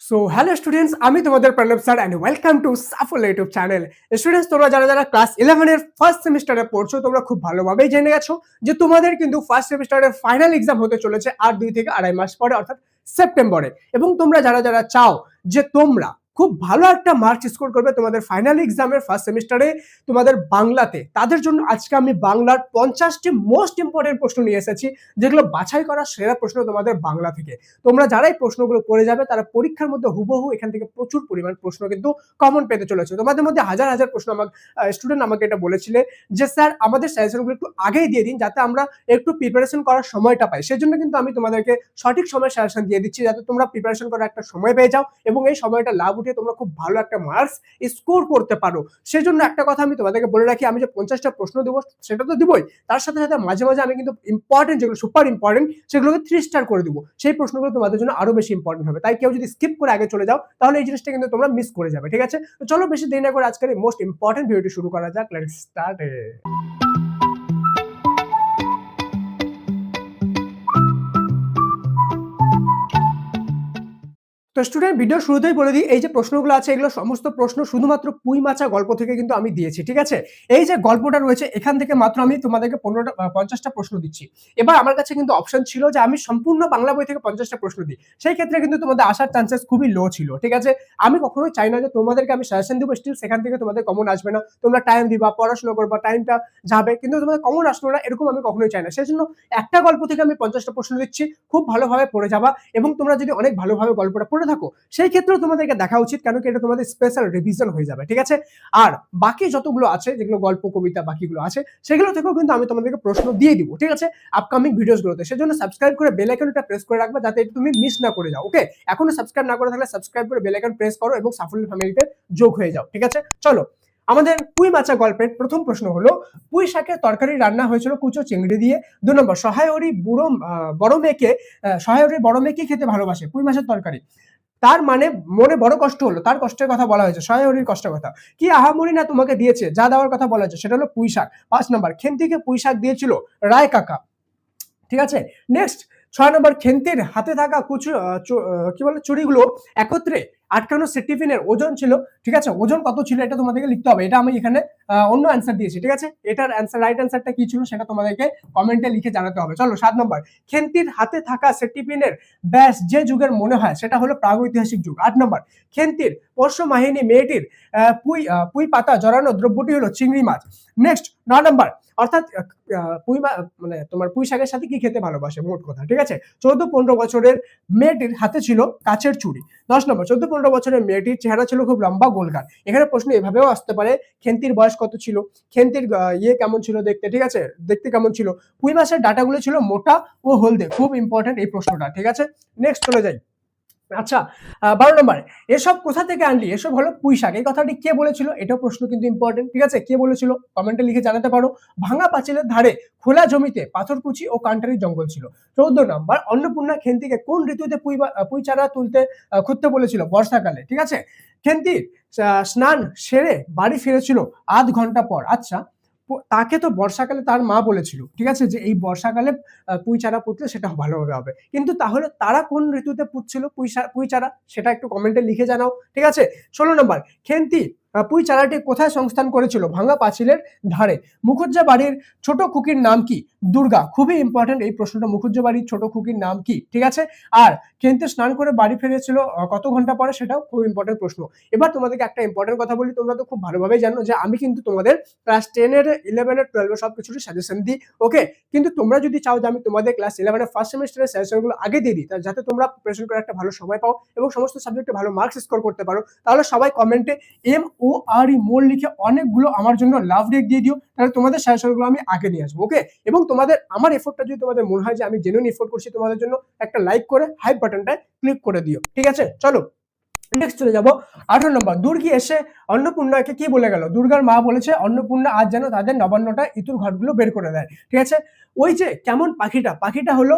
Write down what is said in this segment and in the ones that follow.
So hello students, আমি তোমাদের Pranab sir and welcome to Shuffle YouTube channel. Students, তোমরা যারা যারা ক্লাস 11 এর ফার্স্ট সেমিস্টারে পড়ছো, তোমরা খুব ভালোভাবেই জেনে গেছো যে তোমাদের কিন্তু ফার্স্ট সেমিস্টারের ফাইনাল এক্সাম হতে চলেছে আর 2 থেকে আড়াই মাস পরে, অর্থাৎ সেপ্টেম্বরে। এবং তোমরা যারা যারা চাও যে তোমরা খুব ভালো একটা মার্কস স্কোর করবে তোমাদের ফাইনাল এক্সামের ফার্স্ট সেমিস্টারে তোমাদের বাংলাতে, তাদের জন্য আজকে আমি বাংলার 50টি মোস্ট ইম্পর্টেন্ট প্রশ্ন নিয়ে এসেছি, যেগুলো বাছাই করা সেরা প্রশ্ন তোমাদের বাংলা থেকে। তোমরা যারাই প্রশ্নগুলো করে যাবে তারা পরীক্ষার মধ্যে হুবহু এখান থেকে প্রচুর পরিমাণ প্রশ্ন কিন্তু কমন পেতে চলেছে। তোমাদের মধ্যে হাজার হাজার প্রশ্ন স্টুডেন্ট আমাকে এটা বলেছিলে যে স্যার আমাদের সাজেশনগুলো একটু আগেই দিয়ে দিন, যাতে আমরা একটু প্রিপারেশন করার সময়টা পাই। সেজন্য কিন্তু আমি তোমাদেরকে সঠিক সময় সাজেশন দিয়ে দিচ্ছি, যাতে তোমরা প্রিপারেশন করার একটা সময় পেয়ে যাও এবং এই সময়টা লাভ উঠিয়ে তোমরা খুব ভালো একটা মার্কস স্কোর করতে পারো। সেজন্য একটা কথা আমি তোমাদেরকে বলে রাখি, আমি যে 50টা প্রশ্ন দেবো সেটা তো দিবই, তার সাথে সাথে মাঝে মাঝে আমি কিন্তু ইম্পর্টেন্ট যেগুলো সুপার ইম্পর্টেন্ট সেগুলোকে 3 স্টার করে দিব। সেই প্রশ্নগুলো তোমাদের জন্য আরো বেশি ইম্পর্টেন্ট হবে, তাই কেউ যদি স্কিপ করে আগে চলে যাও তাহলে এই জিনিসটা কিন্তু তোমরা মিস করে যাবে। ঠিক আছে, তো চলো বেশি দেরি না করে আজকের এই মোস্ট ইম্পর্টেন্ট ভিডিওটি শুরু করা যাক। Let's start. তো স্টুডেন্ট, ভিডিও শুরুতেই বলে দিই, এই যে প্রশ্নগুলো আছে এগুলো সমস্ত প্রশ্ন শুধুমাত্র পুঁই মাছা গল্প থেকে কিন্তু আমি দিয়েছি। ঠিক আছে, এই যে গল্পটা রয়েছে এখান থেকে মাত্র আমি তোমাদেরকে 50টা প্রশ্ন দিচ্ছি। এবার আমার কাছে কিন্তু অপশন ছিল যে আমি সম্পূর্ণ বাংলা বই থেকে 50টা প্রশ্ন দিই, সেই ক্ষেত্রে কিন্তু তোমাদের আসার চান্সেস খুবই লো ছিল। ঠিক আছে, আমি কখনোই চাই না যে তোমাদেরকে আমি সাজেশন দিব স্টিল সেখান থেকে তোমাদের কমন আসবে না, তোমরা টাইম দিবা, পড়াশোনা করবা, টাইমটা যাবে, কিন্তু তোমাদের কমন আসলো না, এরকম আমি কখনোই চাই না। সেই জন্য একটা গল্প থেকে আমি 50টা প্রশ্ন দিচ্ছি, খুব ভালোভাবে পড়ে যাবা। এবং তোমরা যদি অনেক ভালোভাবে গল্পটা পড়ে থাকো সেই ক্ষেত্রেও তোমাদেরকে দেখা উচিত, কেন কি এটা তোমাদের স্পেশাল রিভিশন হয়ে যাবে। ঠিক আছে, আর বাকি যতগুলো আছে যেগুলো গল্প কবিতা বাকিগুলো আছে সেগুলো থেকেও কিন্তু আমি তোমাদেরকে প্রশ্ন দিয়ে দিব। ঠিক আছে, আপকামিং ভিডিওসগুলোতে। সেজন্য সাবস্ক্রাইব করে বেল আইকনটা প্রেস করে রাখবে, যাতে তুমি মিস না করে যাও। ওকে, এখনো সাবস্ক্রাইব না করে থাকলে সাবস্ক্রাইব করে বেল আইকন প্রেস করো এবং সাফল্য ফ্যামিলিতে যোগ হয়ে যাও। ঠিক আছে, চলো আমাদের পুঁই মাছা গল্পের প্রথম প্রশ্ন হলো, পুঁই শাকের তরকারি রান্না হয়েছিল কুচো চিংড়ি দিয়ে। 2 নম্বর, সহায়রী বড় মেয়েকে খেতে ভালোবাসে পুঁই মাছের তরকারি, তার মানে মনে বড় কষ্ট হলো, তার কষ্টের কথা বলা হয়েছে, সহায়রীর কষ্টের কথা। কি আহামরি না তোমাকে দিয়েছে, যা দেওয়ার কথা বলা হয়েছে সেটা হলো পুঁই শাক। 5 নম্বর, খেন্তিকে পুঁই শাক দিয়েছিল রায় কাকা। ঠিক আছে, নেক্সট 6 নম্বর, খেন্তির হাতে থাকা চুড়িগুলো একত্রে আটকানো সেট টিফিনের ওজন ছিল। ঠিক আছে, ওজন কত ছিল এটা তোমাদেরকে লিখতে হবে, এটা আমি এখানে অন্য অ্যান্সার দিয়েছি। ঠিক আছে, এটার অ্যান্সার রাইট অ্যান্সারটা কি ছিল সেটা তোমাদেরকে কমেন্টে লিখে জানাতে হবে। চলো 7 নম্বর, খেন্তির হাতে থাকা সেট টিফিনের ব্যাস যে যুগের মনে হয় সেটা হলো প্রাগৈতিহাসিক যুগ। 8 নম্বর, খেন্তির পোষ্য মাহিনী মেয়েটির পুঁই পাতা জড়ানো দ্রব্যটি হলো চিংড়ি মাছ। নেক্সট 9 নম্বর, অর্থাৎ মানে তোমার পুঁই শাকের সাথে কি খেতে ভালোবাসে মোট কথা। ঠিক আছে, 14-15 বছরের মেয়েটির হাতে ছিল কাচের চুড়ি। 10 নম্বর, 14-15 বছরের মেয়েটির চেহারা ছিল খুব লম্বা গোলগাল। এখানে প্রশ্ন এভাবেও আসতে পারে, খেন্তির বয়স কত ছিল, খেন্তির কেমন ছিল দেখতে। ঠিক আছে, দেখতে কেমন ছিল। পুঁই মাছের ডাটাগুলো ছিল মোটা ও হলদে, খুব ইম্পর্টেন্ট এই প্রশ্নটা। ঠিক আছে, নেক্সট চলে যাই। আচ্ছা, 12 নম্বর, এসব কোথা থেকে আনলি, এসব হলো পুঁই শাক, এই কথাটি কে বলেছিল এটাও প্রশ্ন কিন্তু ইম্পর্টেন্ট। ঠিক আছে, কে বলেছিল কমেন্টে লিখে জানাতে পারো। ভাঙা পাঁচিলের ধারে খোলা জমিতে পাথরকুচি ও কান্টারির জঙ্গল ছিল। 14 নম্বর, অন্নপূর্ণা খেন্তিকে কোন ঋতুতে পুঁই চারা খুঁজতে বলেছিল, বর্ষাকালে। ঠিক আছে, খেন্তি স্নান সেরে বাড়ি ফিরেছিল আধ ঘন্টা পর। আচ্ছা, তাকে তো বর্ষাকালে তার মা বলেছিল, ঠিক আছে, যে এই বর্ষাকালে পুঁই চারা পুঁতলে সেটা ভালোভাবে হবে, কিন্তু তাহলে তারা কোন ঋতুতে পুঁতছিল পুঁই চারা সেটা একটু কমেন্টে লিখে জানাও। ঠিক আছে, 16 নম্বর, খেন্তি পুঁই চারাটি কোথায় সংস্থান করেছিল, ভাঙা পাঁচিলের ধারে। মুখুজ্জা বাড়ির ছোট খুকির নাম কি, দুর্গা। খুবই ইম্পর্টেন্ট এই প্রশ্নটা, মুখুজ্জা বাড়ির ছোট খুকির নাম কি। ঠিক আছে, আর খেন্তি স্নান করে বাড়ি ফিরেছিল কত ঘন্টা পরে, সেটাও খুব ইম্পর্টেন্ট প্রশ্ন। এবার তোমাদেরকে একটা ইম্পর্টেন্ট কথা বলি, তোমরা তো খুব ভালোভাবেই জানো যে আমি কিন্তু তোমাদের ক্লাস 10 এর 11 এর 12 এর সবকিছুরই সাজেশন দিই। ওকে, কিন্তু তোমরা যদি চাও যে আমি তোমাদের ক্লাস 11 এর ফার্স্ট সেমিস্টারের সাজেশনগুলো আগে দিয়ে দিই, যাতে তোমরা প্রিপারেশন করে একটা ভালো সময় পাও এবং সমস্ত সাবজেক্টে ভালো মার্কস স্কোর করতে পারো, তাহলে সবাই কমেন্টে MORE মোর লিখে অনেকগুলো আমার জন্য লাভ রেক দিয়ে দিও, তাহলে তোমাদের সাজেশনগুলো আমি আগে নিয়ে আসবো। ওকে, এবং তোমাদের আমার এফোর্টটা যদি তোমাদের মনে হয় যে আমি জেনুইন এফোর্ট করছি তোমাদের জন্য, একটা লাইক করে হাইপ বাটনটা ক্লিক করে দিও। ঠিক আছে, চলো নেক্সট চলে যাবো। 18 নম্বর, দুর্গি এসে অন্নপূর্ণাকে কি বলে গেল, দুর্গার মা বলেছে অন্নপূর্ণা আজ যেন তাদের নবান্নটা ইতুর ঘরগুলো বের করে দেয়। ঠিক আছে, ওই যে কেমন পাখিটা হলো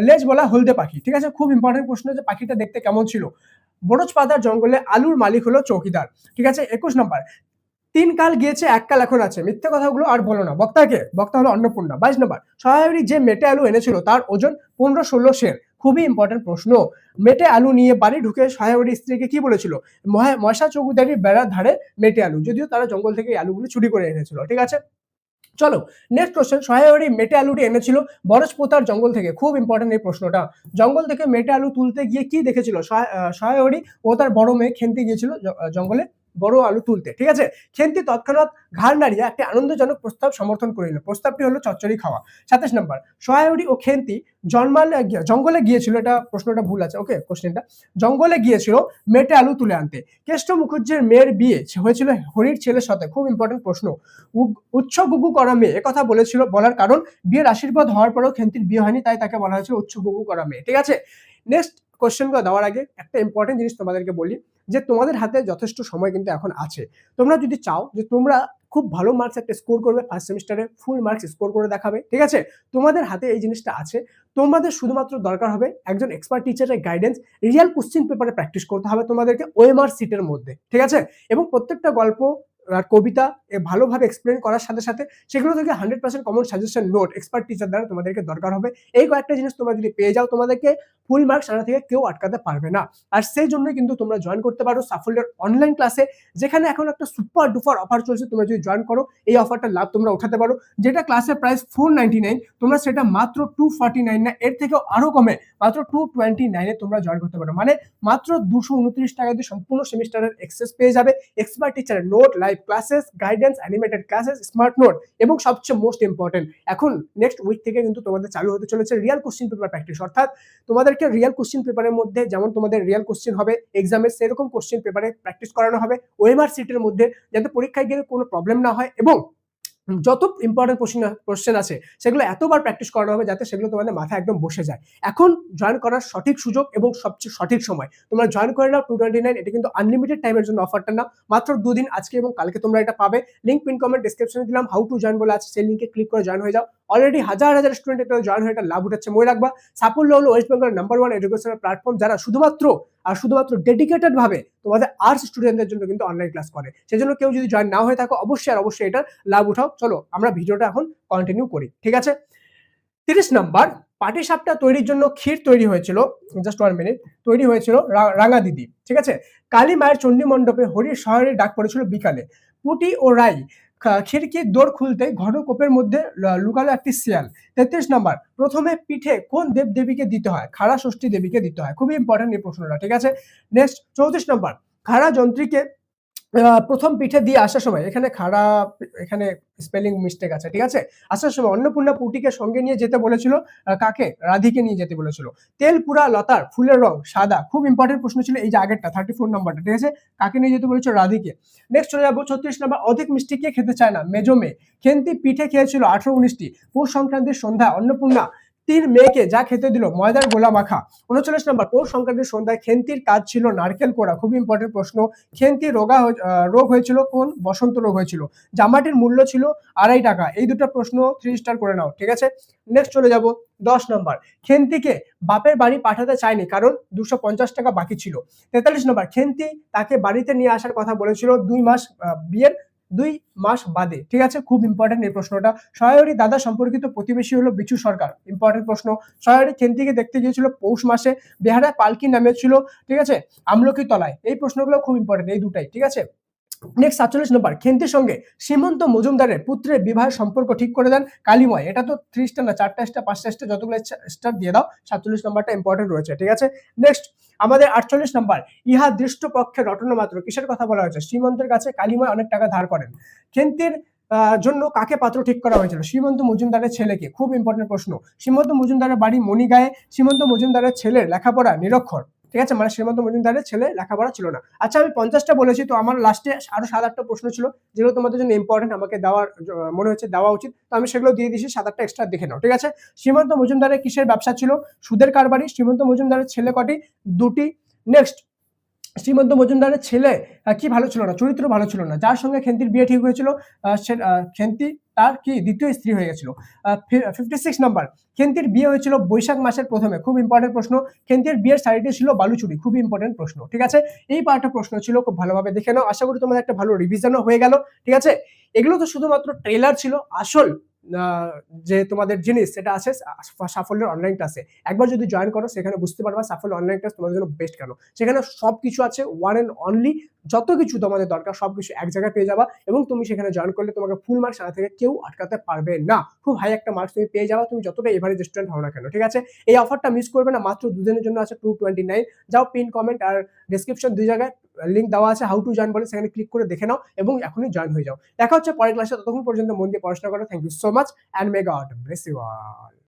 লেজ বলা হলদে পাখি। ঠিক আছে, খুব ইম্পর্টেন্ট প্রশ্ন যে পাখিটা দেখতে কেমন ছিল। বরজ পাতার জঙ্গলে আলুর মালিক হলো চৌকিদার। ঠিক আছে, 21 নম্বর, 3 কাল গিয়েছে 1 কাল এখন আছে, মিথ্যে কথাগুলো আর বলো না। বক্তা হলো অন্নপূর্ণা। 22 নম্বর, সহায়রী যে মেটে আলু এনেছিল তার ওজন 15-16 সের। খুবই ইম্পর্টেন্ট প্রশ্ন। মেটে আলু নিয়ে বাড়ি ঢুকে সহায়রী স্ত্রীকে কি বলেছিল? মশা চৌকিদারির বেড়ার ধারে মেটে আলু, যদিও তারা জঙ্গল থেকে এই আলুগুলো চুরি করে এনেছিল। ঠিক আছে, চলো নেক্সট কোশ্চেন। সহায়রী মেটে আলুটি এনেছিল বরজপোতার জঙ্গল থেকে। খুব ইম্পর্টেন্ট এই প্রশ্নটা। জঙ্গল থেকে মেটে আলু তুলতে গিয়ে কি দেখেছিল? সহায়রী ও তার বড় মেয়ে খেন্তি গিয়েছিল জঙ্গলে বড় আলু তুলতে। ঠিক আছে, খেন্তি তৎক্ষণাৎ ঘাড় নাড়িয়ে একটি আনন্দজনক প্রস্তাব সমর্থন করে নিল। প্রস্তাবটি হলো চচ্চড়ি খাওয়া। 27 নম্বর, সহায়রী ও খেন্তি জঙ্গলে গিয়েছিল, এটা প্রশ্নটা ভুল আছে, ওকে কোশ্চেনটা। জঙ্গলে গিয়েছিল মেটে আলু তুলে আনতে। কেষ্ট মুখুজ্জের মেয়ের বিয়ে হয়েছিল হরির ছেলের সাথে। খুব ইম্পর্টেন্ট প্রশ্ন। উচ্চ গুগু করা মেয়ে, একথা বলার কারণ বিয়ের আশীর্বাদ হওয়ার পরেও খেন্তির বিয়ে হয়নি, তাই তাকে বলা হয়েছিল উচ্চ গুগু করা মেয়ে। ঠিক আছে, নেক্সট কোশ্চেনগুলো দেওয়ার আগে একটা ইম্পর্টেন্ট জিনিস তোমাদেরকে বলি, যে তোমাদের হাতে যথেষ্ট সময় কিন্তু এখন আছে। তোমরা যদি চাও যে তোমরা খুব ভালো মার্কস একটা স্কোর করবে, ফার্স্ট সেমিস্টারে ফুল মার্কস স্কোর করে দেখাবে, ঠিক আছে, তোমাদের হাতে এই জিনিসটা আছে। তোমাদের শুধুমাত্র দরকার হবে একজন এক্সপার্ট টিচারের গাইডেন্স। রিয়েল কোশ্চেন পেপারে প্র্যাকটিস করতে হবে তোমাদেরকে ওএমআর সিটের মধ্যে। ঠিক আছে, এবং প্রত্যেকটা গল্প আর কবিতা ভালোভাবে এক্সপ্লেন করার সাথে সাথে সেগুলো থেকে 100% common suggestion note expert teacher দ্বারা তোমাদেরকে দরকার হবে। এই কয়েকটা জিনিস তোমরা যদি পেয়ে যাও, তোমাদেরকে ফুল মার্কস আনা থেকে কেউ আটকাতে পারবে না। আর সেই জন্যই কিন্তু তোমরা জয়েন করতে পারো সাফল্যের অনলাইন ক্লাসে, যেখানে এখন একটা সুপার ডুপার অফার চলছে। তোমরা যদি জয়েন করো, এই অফারটার লাভ তোমরা উঠাতে পারো। যেটা ক্লাসের প্রাইস 499, তোমরা সেটা মাত্র 249 না, এর থেকেও আরো কমে মাত্র 229 তোমরা জয়েন করতে পারো। মানে মাত্র 229 টাকা দিয়ে সম্পূর্ণ সেমিস্টারের এক্সেস পেয়ে যাবে, এক্সপার্ট টিচারের note, live classes, guidance, animated classes, smart note, এবং সবচেয়ে মোস্ট ইম্পর্টেন্ট, এখন নেক্সট উইক থেকে কিন্তু তোমাদের চালু হতে চলেছে রিয়েল কোশ্চেন পেপার প্র্যাকটিস। অর্থাৎ তোমাদেরকে রিয়েল কোশ্চেন পেপারের মধ্যে যেমন তোমাদের রিয়েল কোশ্চেন হবে এক্সামে, সেরকম কোশ্চেন পেপারে প্র্যাকটিস করানো হবে ওএমআর সিটের মধ্যে, যাতে পরীক্ষায় গেলে কোনো প্রবলেম না হয়, এবং যত ইম্পর্টেন্ট কোশ্চেন আছে সেগুলো এতবার প্র্যাকটিস করানো হবে যাতে সেগুলো তোমাদের মাথায় একদম বসে যায়। এখন জয়েন করার সঠিক সুযোগ এবং সবচেয়ে সঠিক সময়, তোমরা জয়েন করে নাও 229। এটা কিন্তু আনলিমিটেড টাইমের জন্য অফারটা না, মাত্র 2 দিন, আজকে এবং কালকে তোমরা এটা পাবে। লিঙ্ক পিন কমেন্ট ডেসক্রিপশনে দিলাম, হাউ টু জয়েন বলে আছে, সেই লিঙ্কে ক্লিক করে জয়েন হয়ে যাও। অলরেডি হাজার হাজার স্টুডেন্ট এটা জয়েন হয়ে এটা লাভ উঠাচ্ছে। মনে রাখবা, সাফল্য হলো ওয়েস্ট বেঙ্গলের নাম্বার 1 এডুকেশনাল প্ল্যাটফর্ম, যারা শুধুমাত্র ডেডিকেটেড ভাবে তোমাদের আর্টস স্টুডেন্টদের জন্য কিন্তু অনলাইন ক্লাস করে। সেজন্য কেউ যদি জয়েন না হয়ে থাকো, অবশ্যই এটা লাভ উঠাও। চলো আমরা ভিডিওটা এখন কন্টিনিউ করি। ঠিক আছে, 30 নম্বর, পাটিসাপটা তৈরির জন্য ক্ষীর তৈরি হয়েছিল, জাস্ট 1 মিনিট, তৈরি হয়েছিল রাঙা দিদি। ঠিক আছে, কালী মায়ের চণ্ডী মণ্ডপে হরির শহরে ডাক পড়েছিল বিকালে। পুটি ও রাই খিড়কির দোর খুলতে ঘনকোপের মধ্যে লুকালো একটি শিয়াল। 33 নম্বর, প্রথমে পিঠে কোন দেব দেবীকে দিতে হয়? খাড়া ষষ্ঠী দেবীকে দিতে হয়। খুবই ইম্পর্টেন্ট এই প্রশ্নটা। ঠিক আছে, নেক্সট 34 নম্বর, খাড়া যন্ত্রীকে প্রথম পিঠে দিয়ে আসার সময়, এখানে স্পেলিং মিস্টেক আছে। ঠিক আছে, আসার সময় অন্নপূর্ণা পুটিকে সঙ্গে নিয়ে যেতে বলেছিল, কাকে? রাধিকে নিয়ে যেতে বলেছিল। তেল পুরা লতার ফুলের রং সাদা। খুব ইম্পর্টেন্ট প্রশ্ন ছিল এই যে আগেরটা 34 নম্বরটা। ঠিক আছে, কাকে নিয়ে যেতে বলেছিল? রাধিকে। নেক্সট চলে যাবো 36 নম্বর, অধিক মিষ্টি কে খেতে চায় না? মেজো মেয়ে। খেন্তি পিঠে খেয়েছিল 18-19টি। পৌষ সংক্রান্তির সন্ধ্যা অন্নপূর্ণা 3 মেয়েকে যা খেতে দিল ময়দার গোলা মাখা। 39 নম্বর, পৌষ সংক্রান্তির সন্ধ্যায় খেন্তির কাজ ছিল নারকেল কোড়া। খুবই ইম্পর্টেন্ট প্রশ্ন। খেন্তি রোগ হয়েছিল কোন? বসন্ত রোগ হয়েছিল। জামাটির মূল্য ছিল 2.5 টাকা। এই দুটো প্রশ্ন 3 স্টার করে নাও। ঠিক আছে, নেক্সট চলে যাব 10 নম্বর, খেন্তিকে বাপের বাড়ি পাঠাতে চায়নি কারণ 250 টাকা বাকি ছিল। 43 নম্বর, খেন্তি তাকে বাড়িতে নিয়ে আসার কথা বলেছিল বিয়ের 2 মাস বাদে। ঠিক আছে, খুব ইম্পর্টেন্ট এই প্রশ্নটা। সহায়রী দাদা সম্পর্কিত প্রতিবেশী হলো বিচু সরকার। ইম্পর্টেন্ট প্রশ্ন। সহায়রী খেন্তিকে দেখতে গিয়েছিল পৌষ মাসে, বেহারায় পালকি নামেছিল। ঠিক আছে, আমলকি তলায়। এই প্রশ্নগুলো খুব ইম্পর্টেন্ট, এই দুটাই। ঠিক আছে, নেক্সট 47 নম্বর, খেন্তির সঙ্গে সীমন্ত মজুমদারের পুত্রের বিবাহের সম্পর্ক ঠিক করে দেন কালিময়। এটা তো 3 স্টার না, 4টা স্টার, 5টা স্টার, যতগুলো স্টার দিয়ে দাও। 47 নম্বরটা ইম্পর্টেন্ট রয়েছে। ঠিক আছে, নেক্সট আমাদের 48 নম্বর, ইহা দৃষ্ট পক্ষে রটনা মাত্র। কিসের কথা বলা হয়েছে? শ্রীমন্তের কাছে কালিময় অনেক টাকা ধার করেন। খেন্তির জন্য কাকে পাত্র ঠিক করা হয়েছিল? শ্রীমন্ত মজুমদারের ছেলেকে। খুব ইম্পর্টেন্ট প্রশ্ন। শ্রীমন্ত মজুমদারের বাড়ি মণিগায়ে। শ্রীমন্ত মজুমদারের ছেলের লেখাপড়া নিরক্ষর। ঠিক আছে, মানে শ্রীমন্ত মজুমদারের ছেলে লেখাপড়া ছিল না। আচ্ছা, আমি 50টা বলেছি, তো আমার লাস্টে আরো 7-8টা প্রশ্ন ছিল যেগুলো তোমাদের জন্য ইম্পর্টেন্ট, আমাকে মনে হচ্ছে দেওয়া উচিত, তো আমি সেগুলো দিয়ে দিয়েছি। 7-8টা এক্সট্রা দেখে নাও। ঠিক আছে, শ্রীমন্ত মজুমদারের কিসের ব্যবসা ছিল? সুদের কারবারি। শ্রীমন্ত মজুমদারের ছেলে কটি? 2টি। নেক্সট, শ্রীমন্ত মজুমদারের ছেলে কি ভালো ছিল না? চরিত্র ভালো ছিল না। যার সঙ্গে খেন্তির বিয়ে ঠিক হয়েছিল, খেন্তি তার কি দ্বিতীয় স্ত্রী হয়ে গেছিল। 56 নম্বর, খেন্তির বিয়ে হয়েছিল বৈশাখ মাসের প্রথমে। খুব ইম্পর্টেন্ট প্রশ্ন। খেন্তির বিয়ের শাড়িটি ছিল বালুচুরি। খুব ইম্পর্টেন্ট প্রশ্ন। ঠিক আছে, এই পাঁচটা প্রশ্ন ছিল, খুব ভালোভাবে দেখে নাও। আশা করি তোমাদের একটা ভালো রিভিশনও হয়ে গেল। ঠিক আছে, এগুলো তো শুধুমাত্র ট্রেলার ছিল। আসল যে তোমাদের জিনিস সেটা আছে সাফল্যের অনলাইন ক্লাসে। একবার যদি জয়েন করো সেখানে বুঝতে পারবা সাফল্য অনলাইন ক্লাস তোমাদের জন্য বেস্ট কেন। সেখানে সবকিছু আছে, ওয়ান এন্ড অনলি। যত কিছু তোমাদের দরকার সবকিছু এক জায়গায় পেয়ে যাবা, এবং তুমি সেখানে জয়েন করলে তোমাকে ফুল মার্কস আনা থেকে কেউ আটকাতে পারবে না। খুব হাই একটা মার্কস তুমি পেয়ে যাবা, তুমি যতটা এভারেজ স্টুডেন্ট হও না কেন, ঠিক আছে? এই অফারটা মিস করবে না, মাত্র 2 দিনের জন্য আছে 229। যাও পিন কমেন্ট আর ডেসক্রিপশন দুই জায়গায় লিংক দেওয়া আছে হাউ টু জয়েন বলে, সেখানে ক্লিক করে দেখে নাও এবং এখনই জয়েন হয়ে যাও। দেখা হচ্ছে পরের ক্লাসে, ততক্ষণ পর্যন্ত মন দিয়ে পড়াশোনা করো। Thank you so much and may God bless you all.